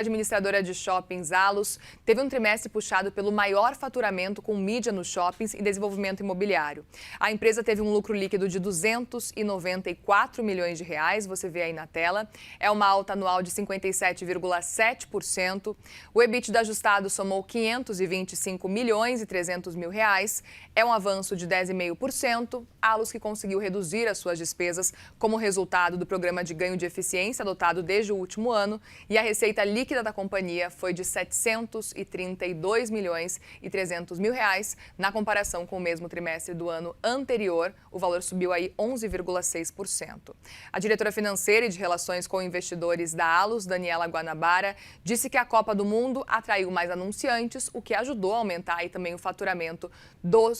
A administradora de shoppings Allos teve um trimestre puxado pelo maior faturamento com mídia nos shoppings e desenvolvimento imobiliário. A empresa teve um lucro líquido de 294 milhões de reais, você vê aí na tela. É uma alta anual de 57,7%. O EBITDA ajustado somou 525 milhões e 300 mil reais. É um avanço de 10,5%. Allos que conseguiu reduzir as suas despesas como resultado do programa de ganho de eficiência adotado desde o último ano, e a receita líquida da companhia foi de 732 milhões e 300 mil reais. Na comparação com o mesmo trimestre do ano anterior, o valor subiu aí 11,6%. A diretora financeira e de relações com investidores da Allos, Daniela Guanabara, disse que a Copa do Mundo atraiu mais anunciantes, o que ajudou a aumentar aí também o faturamento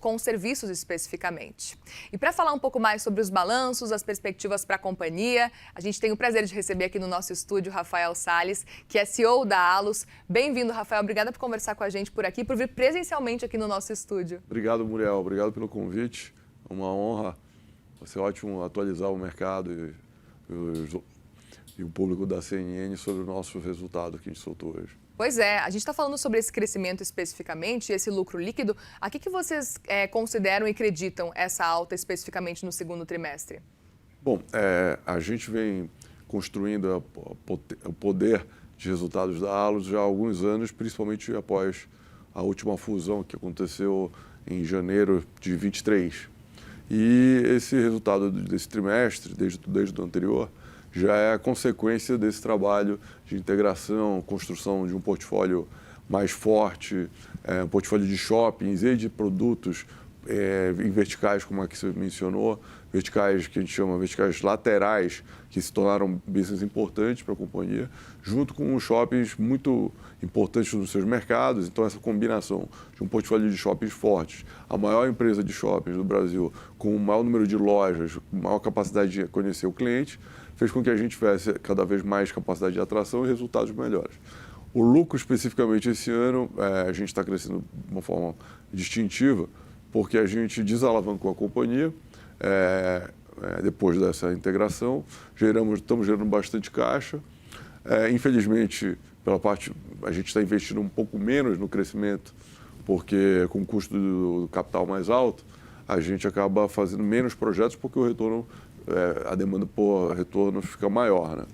com serviços especificamente. E para falar um pouco mais sobre os balanços, as perspectivas para a companhia, a gente tem o prazer de receber aqui no nosso estúdio Rafael Salles, que é CEO da Allos. Bem-vindo, Rafael. Obrigada por conversar com a gente por aqui, por vir presencialmente aqui no nosso estúdio. Obrigado, Muriel. Obrigado pelo convite. É uma honra. Vai ser ótimo atualizar o mercado e o público da CNN sobre o nosso resultado que a gente soltou hoje. Pois é, a gente está falando sobre esse crescimento especificamente, esse lucro líquido. A que vocês consideram e acreditam essa alta especificamente no segundo trimestre? Bom, a gente vem construindo o poder de resultados da Allos já há alguns anos, principalmente após a última fusão que aconteceu em janeiro de 23. E esse resultado desse trimestre, desde o anterior, já é a consequência desse trabalho de integração, construção de um portfólio mais forte, um portfólio de shoppings e de produtos em verticais, como a que você mencionou, verticais que a gente chama verticais laterais, que se tornaram business importantes para a companhia, junto com os shoppings muito importantes nos seus mercados. Então, essa combinação de um portfólio de shoppings fortes, a maior empresa de shoppings do Brasil, com o maior número de lojas, maior capacidade de conhecer o cliente, fez com que a gente tivesse cada vez mais capacidade de atração e resultados melhores. O lucro, especificamente esse ano, a gente está crescendo de uma forma distintiva, porque a gente desalavancou a companhia depois dessa integração, estamos gerando bastante caixa. Infelizmente, pela parte, a gente está investindo um pouco menos no crescimento, porque com o custo do capital mais alto, a gente acaba fazendo menos projetos porque o retorno, a demanda por retorno fica maior, né?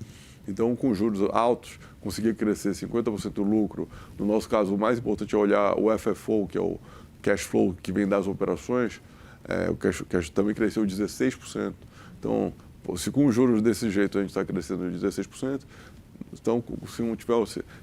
Então, com juros altos, conseguir crescer 50% do lucro. No nosso caso, o mais importante é olhar o FFO, que é o cash flow que vem das operações. O cash também cresceu 16%. Então, se com juros desse jeito a gente está crescendo 16%, então,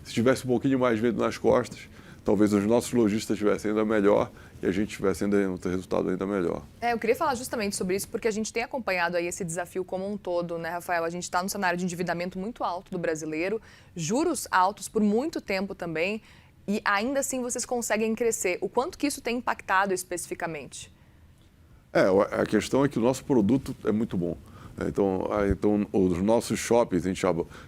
se tivesse um pouquinho mais de vento nas costas, talvez os nossos lojistas estivessem ainda melhor e a gente tivesse ainda um resultado ainda melhor. Eu queria falar justamente sobre isso, porque a gente tem acompanhado aí esse desafio como um todo, né, Rafael? A gente está num cenário de endividamento muito alto do brasileiro, juros altos por muito tempo também, e ainda assim vocês conseguem crescer. O quanto que isso tem impactado especificamente? A questão é que o nosso produto é muito bom. Então os nossos shoppings, a gente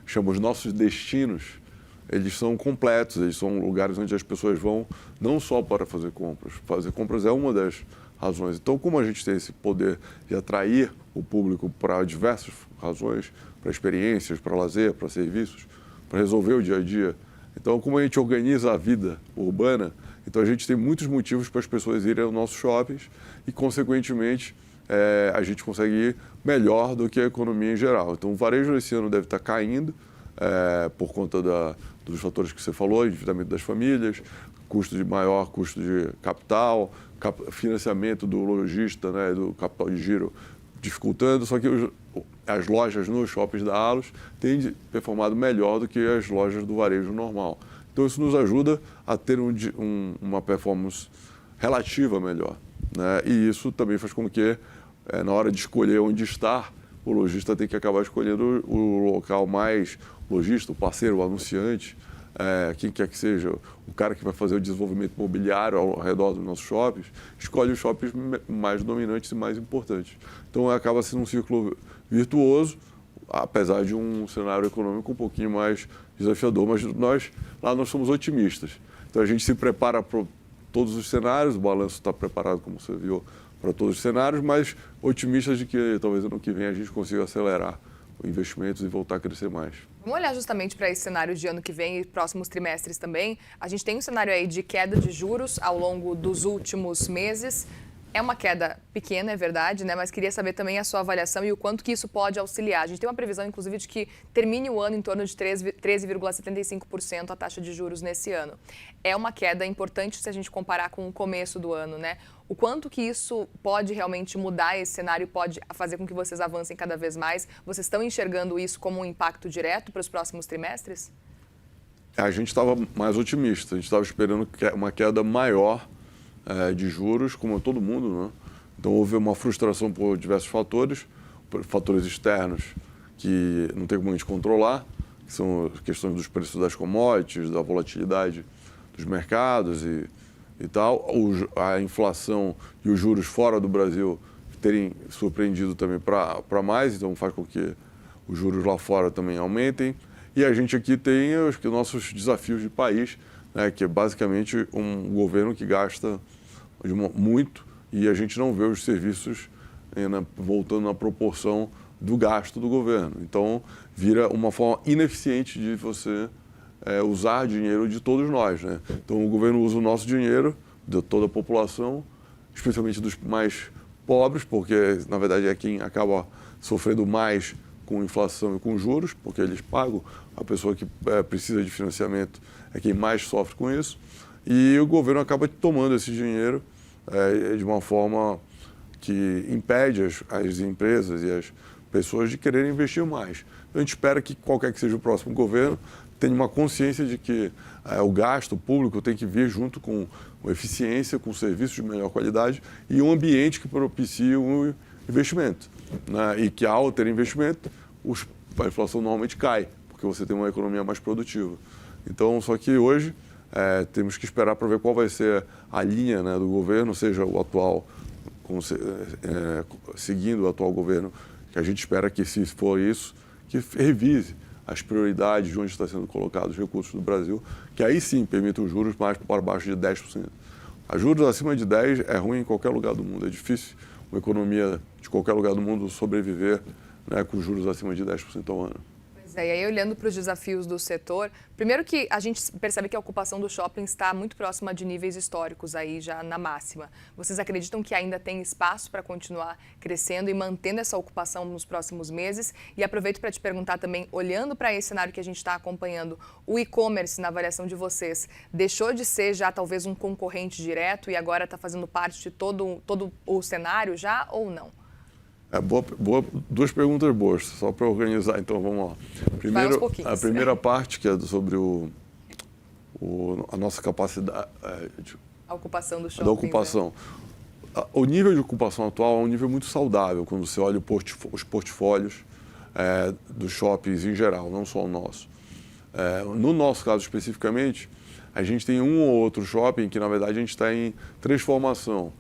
chama os nossos destinos, eles são completos, eles são lugares onde as pessoas vão não só para fazer compras. Fazer compras é uma das razões. Então, como a gente tem esse poder de atrair o público para diversas razões, para experiências, para lazer, para serviços, para resolver o dia a dia. Então, como a gente organiza a vida urbana, então a gente tem muitos motivos para as pessoas irem aos nossos shoppings e, consequentemente, a gente consegue ir melhor do que a economia em geral. Então, o varejo esse ano deve estar caindo por conta dos fatores que você falou, endividamento das famílias, maior custo de capital, financiamento do lojista, né, do capital de giro dificultando, só que as lojas nos shoppings da Allos têm performado melhor do que as lojas do varejo normal. Então, isso nos ajuda a ter uma performance relativa melhor, né? E isso também faz com que, na hora de escolher onde estar, o lojista tem que acabar escolhendo o local mais lojista, o parceiro, o anunciante, quem quer que seja, o cara que vai fazer o desenvolvimento imobiliário ao redor dos nossos shoppings, escolhe os shoppings mais dominantes e mais importantes. Então, acaba sendo um círculo virtuoso, apesar de um cenário econômico um pouquinho mais desafiador. Mas nós somos otimistas. Então, a gente se prepara para todos os cenários, o balanço está preparado, como você viu, para todos os cenários, mas otimistas de que talvez ano que vem a gente consiga acelerar investimentos e voltar a crescer mais. Vamos olhar justamente para esse cenário de ano que vem e próximos trimestres também. A gente tem um cenário aí de queda de juros ao longo dos últimos meses. É uma queda pequena, é verdade, né? Mas queria saber também a sua avaliação e o quanto que isso pode auxiliar. A gente tem uma previsão, inclusive, de que termine o ano em torno de 13,75% a taxa de juros nesse ano. É uma queda importante se a gente comparar com o começo do ano, né? O quanto que isso pode realmente mudar esse cenário, pode fazer com que vocês avancem cada vez mais? Vocês estão enxergando isso como um impacto direto para os próximos trimestres? A gente estava mais otimista, a gente estava esperando uma queda maior de juros, como todo mundo, né? Então houve uma frustração por diversos fatores, fatores externos que não tem como a gente controlar, que são questões dos preços das commodities, da volatilidade dos mercados e tal, a inflação e os juros fora do Brasil terem surpreendido também para mais, então faz com que os juros lá fora também aumentem. E a gente aqui tem os nossos desafios de país, né, que é basicamente um governo que gasta muito e a gente não vê os serviços voltando na proporção do gasto do governo. Então, vira uma forma ineficiente de você usar dinheiro de todos nós, né? Então, o governo usa o nosso dinheiro, de toda a população, especialmente dos mais pobres, porque, na verdade, é quem acaba sofrendo mais com inflação e com juros, porque eles pagam, a pessoa que precisa de financiamento é quem mais sofre com isso, e o governo acaba tomando esse dinheiro de uma forma que impede as empresas e as pessoas de quererem investir mais. Então, a gente espera que qualquer que seja o próximo governo tenha uma consciência de que o gasto público tem que vir junto com eficiência, com serviços de melhor qualidade e um ambiente que propicie o investimento, né? E que ao ter investimento, a inflação normalmente cai, porque você tem uma economia mais produtiva. Então, só que hoje temos que esperar para ver qual vai ser a linha, né, do governo, seja o atual, seguindo o atual governo, que a gente espera que, se for isso, que revise as prioridades de onde está sendo colocados os recursos do Brasil, que aí sim permita os juros mais para baixo de 10%. A juros acima de 10% é ruim em qualquer lugar do mundo, é difícil uma economia de qualquer lugar do mundo sobreviver, né, com juros acima de 10% ao ano. E aí, olhando para os desafios do setor, primeiro que a gente percebe que a ocupação do shopping está muito próxima de níveis históricos, aí já na máxima. Vocês acreditam que ainda tem espaço para continuar crescendo e mantendo essa ocupação nos próximos meses? E aproveito para te perguntar também, olhando para esse cenário que a gente está acompanhando, o e-commerce, na avaliação de vocês, deixou de ser já talvez um concorrente direto e agora está fazendo parte de todo o cenário já ou não? Duas perguntas boas, só para organizar, então vamos lá. Primeiro, a primeira parte, que é sobre a nossa capacidade... A ocupação do shopping. Da ocupação. Né? O nível de ocupação atual é um nível muito saudável, quando você olha os portfólios dos shoppings em geral, não só o nosso. No nosso caso especificamente, a gente tem um ou outro shopping que, na verdade, a gente está em transformação.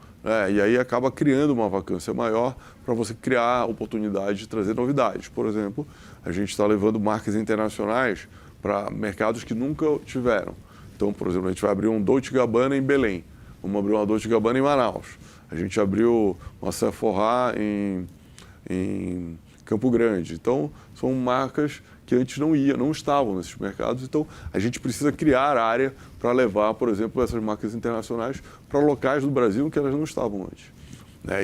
E aí acaba criando uma vacância maior para você criar oportunidade de trazer novidades. Por exemplo, a gente está levando marcas internacionais para mercados que nunca tiveram. Então, por exemplo, a gente vai abrir um Dolce & Gabbana em Belém, vamos abrir uma Dolce & Gabbana em Manaus, a gente abriu uma Sephora em Campo Grande. Então, são marcas que antes não estavam nesses mercados. Então, a gente precisa criar área para levar, por exemplo, essas marcas internacionais para locais do Brasil que elas não estavam antes.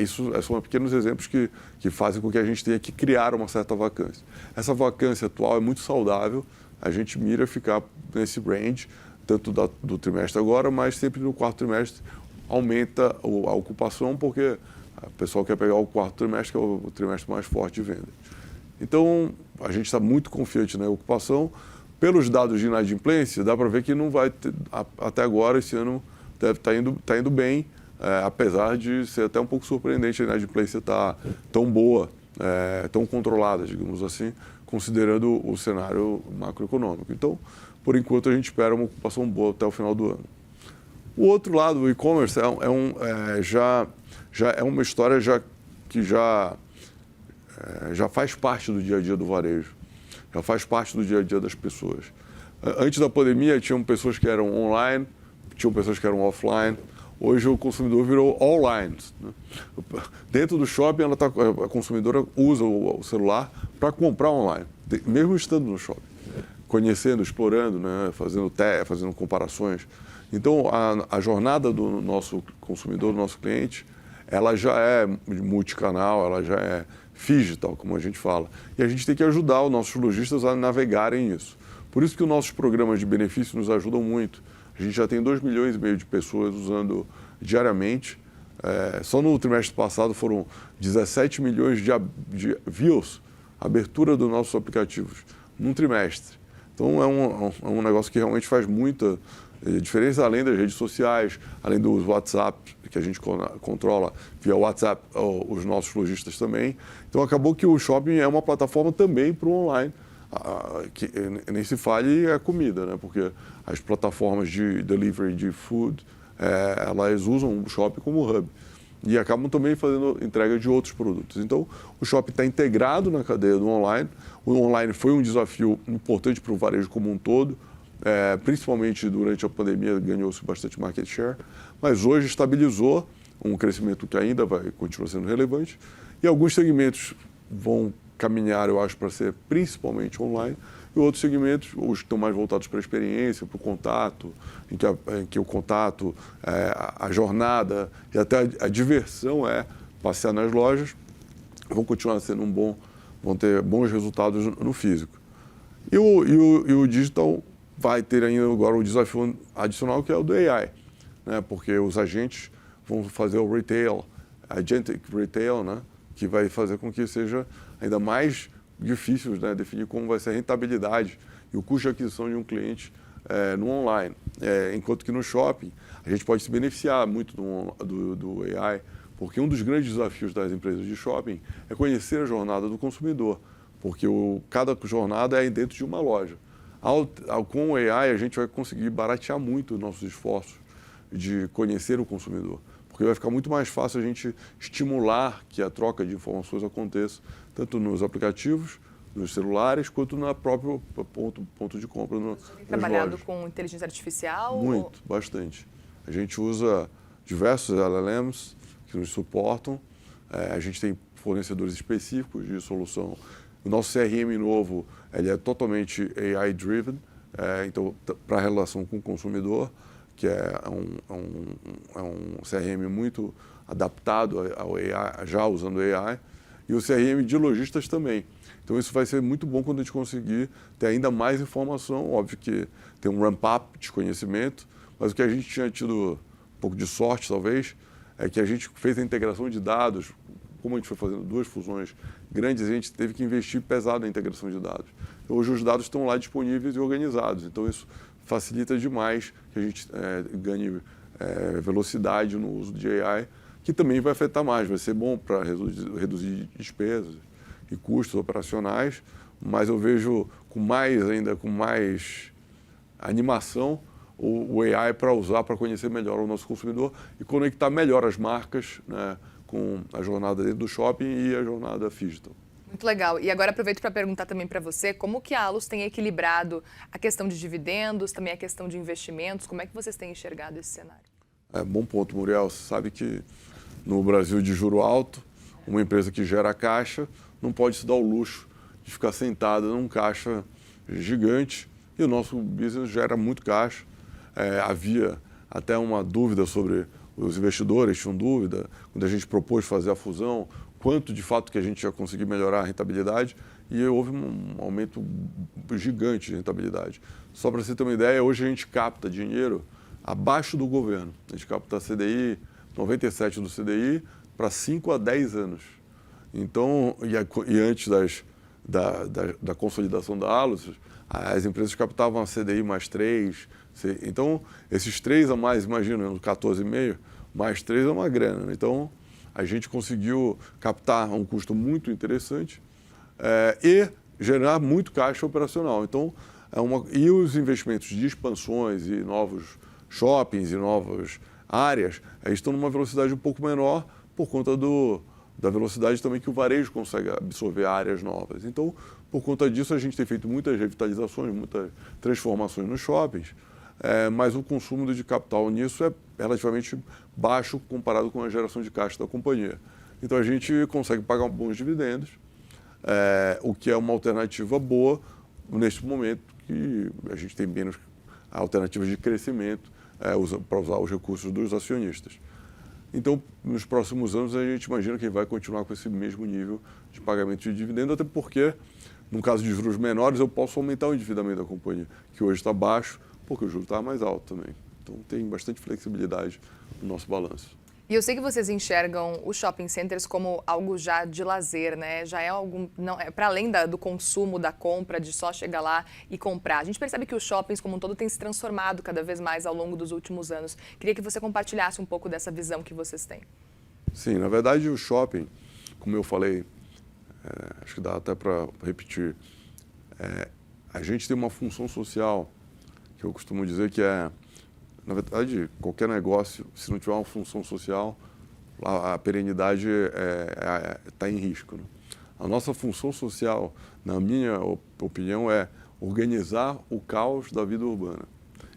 Isso são pequenos exemplos que fazem com que a gente tenha que criar uma certa vacância. Essa vacância atual é muito saudável, a gente mira ficar nesse range, tanto do trimestre agora, mas sempre no quarto trimestre aumenta a ocupação, porque o pessoal quer pegar o quarto trimestre, que é o trimestre mais forte de venda. Então, a gente está muito confiante na ocupação. Pelos dados de inadimplência, dá para ver que não vai ter, até agora, esse ano, deve tá indo bem, apesar de ser até um pouco surpreendente a inadimplência estar tão boa, tão controlada, digamos assim, considerando o cenário macroeconômico. Então, por enquanto, a gente espera uma ocupação boa até o final do ano. O outro lado, o e-commerce, já é uma história que já faz parte do dia a dia do varejo, já faz parte do dia a dia das pessoas. Antes da pandemia, tinham pessoas que eram online, tinham pessoas que eram offline. Hoje o consumidor virou online, né? Dentro do shopping, a consumidora usa o celular para comprar online, mesmo estando no shopping, conhecendo, explorando, né, fazendo comparações. Então, a jornada do nosso consumidor, do nosso cliente, ela já é multicanal, ela já é phygital, como a gente fala. E a gente tem que ajudar os nossos lojistas a navegarem isso. Por isso que os nossos programas de benefício nos ajudam muito. A gente já tem 2,5 milhões de pessoas usando diariamente. Só no trimestre passado foram 17 milhões de views, abertura dos nossos aplicativos, num trimestre. Então, é um negócio que realmente faz muita diferença, além das redes sociais, além dos WhatsApp, que a gente controla via WhatsApp, os nossos lojistas também. Então, acabou que o shopping é uma plataforma também para o online, que nem se fale a comida, né? Porque as plataformas de delivery de food, elas usam o shopping como hub e acabam também fazendo entrega de outros produtos. Então, o shopping está integrado na cadeia do online. O online foi um desafio importante para o varejo como um todo, principalmente durante a pandemia ganhou-se bastante market share, mas hoje estabilizou um crescimento que ainda vai continuar sendo relevante e alguns segmentos vão caminhar, eu acho, para ser principalmente online, e outros segmentos, os que estão mais voltados para a experiência, para o contato, em que o contato, a jornada e até a diversão é passear nas lojas, vão continuar sendo vão ter bons resultados no físico. E o digital vai ter ainda agora um desafio adicional, que é o do AI, né? Porque os agentes vão fazer o retail, agentic retail, né? Que vai fazer com que seja ainda mais difícil, né, definir como vai ser a rentabilidade e o custo de aquisição de um cliente no online. Enquanto que no shopping, a gente pode se beneficiar muito do AI, porque um dos grandes desafios das empresas de shopping é conhecer a jornada do consumidor, porque cada jornada é dentro de uma loja. Com o AI, a gente vai conseguir baratear muito os nossos esforços de conhecer o consumidor, porque vai ficar muito mais fácil a gente estimular que a troca de informações aconteça, tanto nos aplicativos, nos celulares, quanto no próprio ponto de compra. Você tem trabalhado com inteligência artificial? Muito, bastante. A gente usa diversos LLMs que nos suportam, a gente tem fornecedores específicos de solução. O nosso CRM novo, ele é totalmente AI-driven, então, para a relação com o consumidor, que é um CRM muito adaptado ao AI, já usando AI, e o CRM de lojistas também. Então, isso vai ser muito bom quando a gente conseguir ter ainda mais informação. Óbvio que tem um ramp-up de conhecimento, mas o que a gente tinha tido um pouco de sorte, talvez, é que a gente fez a integração de dados. Como a gente foi fazendo 2 fusões grandes, a gente teve que investir pesado na integração de dados. Então, hoje os dados estão lá disponíveis e organizados. Então, isso facilita demais que a gente ganhe velocidade no uso de AI, que também vai afetar mais, vai ser bom para reduzir despesas e custos operacionais, mas eu vejo com mais animação o AI para usar, para conhecer melhor o nosso consumidor e conectar melhor as marcas, né, com a jornada dentro do shopping e a jornada digital. Muito legal. E agora aproveito para perguntar também para você como que a Allos tem equilibrado a questão de dividendos, também a questão de investimentos, como é que vocês têm enxergado esse cenário? Bom ponto, Muriel. Você sabe que no Brasil de juro alto, uma empresa que gera caixa não pode se dar o luxo de ficar sentada num caixa gigante, e o nosso business gera muito caixa. Havia até uma dúvida sobre os investidores, tinham dúvida, quando a gente propôs fazer a fusão, quanto de fato que a gente ia conseguir melhorar a rentabilidade, e houve um aumento gigante de rentabilidade. Só para você ter uma ideia, hoje a gente capta dinheiro abaixo do governo. A gente capta CDI, 97 do CDI, para 5 a 10 anos. Então, e antes da consolidação da Allos, as empresas captavam a CDI mais 3. Então, esses 3 a mais, imagina, 14,5, mais 3 é uma grana. Então, a gente conseguiu captar um custo muito interessante e gerar muito caixa operacional. Então, e os investimentos de expansões e novos shoppings e novas áreas, estão numa velocidade um pouco menor por conta da velocidade também que o varejo consegue absorver áreas novas. Então, por conta disso, a gente tem feito muitas revitalizações, muitas transformações nos shoppings, mas o consumo de capital nisso é relativamente baixo comparado com a geração de caixa da companhia. Então, a gente consegue pagar bons dividendos, o que é uma alternativa boa neste momento que a gente tem menos alternativas de crescimento para usar os recursos dos acionistas. Então, nos próximos anos, a gente imagina que vai continuar com esse mesmo nível de pagamento de dividendo, até porque, no caso de juros menores, eu posso aumentar o endividamento da companhia, que hoje está baixo, porque o juro está mais alto também. Então, tem bastante flexibilidade no nosso balanço. E eu sei que vocês enxergam os shopping centers como algo já de lazer, né? Já é algo, não é para além do consumo, da compra, de só chegar lá e comprar. A gente percebe que os shoppings como um todo têm se transformado cada vez mais ao longo dos últimos anos. Queria que você compartilhasse um pouco dessa visão que vocês têm. Sim, na verdade o shopping, como eu falei, acho que dá até para repetir, a gente tem uma função social que eu costumo dizer que na verdade, qualquer negócio, se não tiver uma função social, a perenidade está em risco, né? A nossa função social, na minha opinião, é organizar o caos da vida urbana.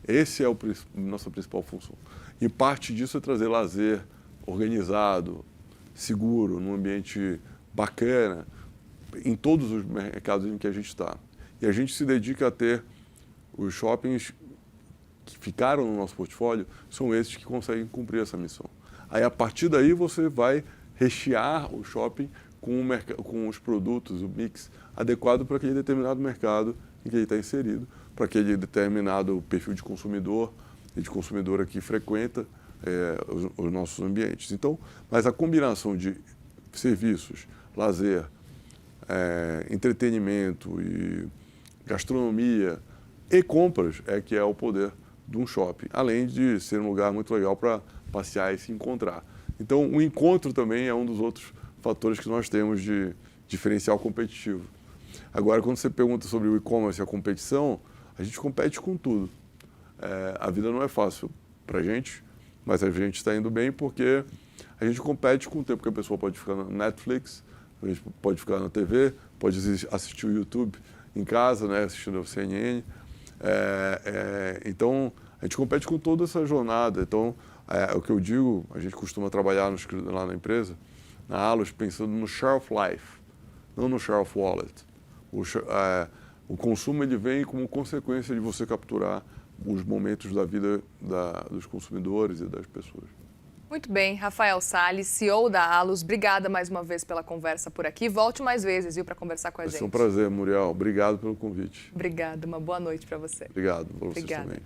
Esse é a nossa principal função. E parte disso é trazer lazer organizado, seguro, num ambiente bacana, em todos os mercados em que a gente está. E a gente se dedica a ter os shoppings que ficaram no nosso portfólio, são esses que conseguem cumprir essa missão. Aí, a partir daí, você vai rechear o shopping com os produtos, o mix adequado para aquele determinado mercado em que ele está inserido, para aquele determinado perfil de consumidor e de consumidora que frequenta os nossos ambientes. Então, mas a combinação de serviços, lazer, entretenimento e gastronomia e compras que é o poder de um shopping, além de ser um lugar muito legal para passear e se encontrar. Então, o encontro também é um dos outros fatores que nós temos de diferencial competitivo. Agora, quando você pergunta sobre o e-commerce e a competição, a gente compete com tudo. A vida não é fácil para a gente, mas a gente está indo bem porque a gente compete com o tempo que a pessoa pode ficar na Netflix, a gente pode ficar na TV, pode assistir o YouTube em casa, né, assistindo o CNN. Então, a gente compete com toda essa jornada. Então, o que eu digo, a gente costuma trabalhar lá na empresa, na Allos, pensando no share of life, não no share of wallet. O consumo ele vem como consequência de você capturar os momentos da vida dos consumidores e das pessoas. Muito bem, Rafael Salles, CEO da Allos, obrigada mais uma vez pela conversa por aqui. Volte mais vezes, viu, para conversar com a gente. É um prazer, Muriel. Obrigado pelo convite. Obrigada, uma boa noite para você. Obrigado, para vocês também.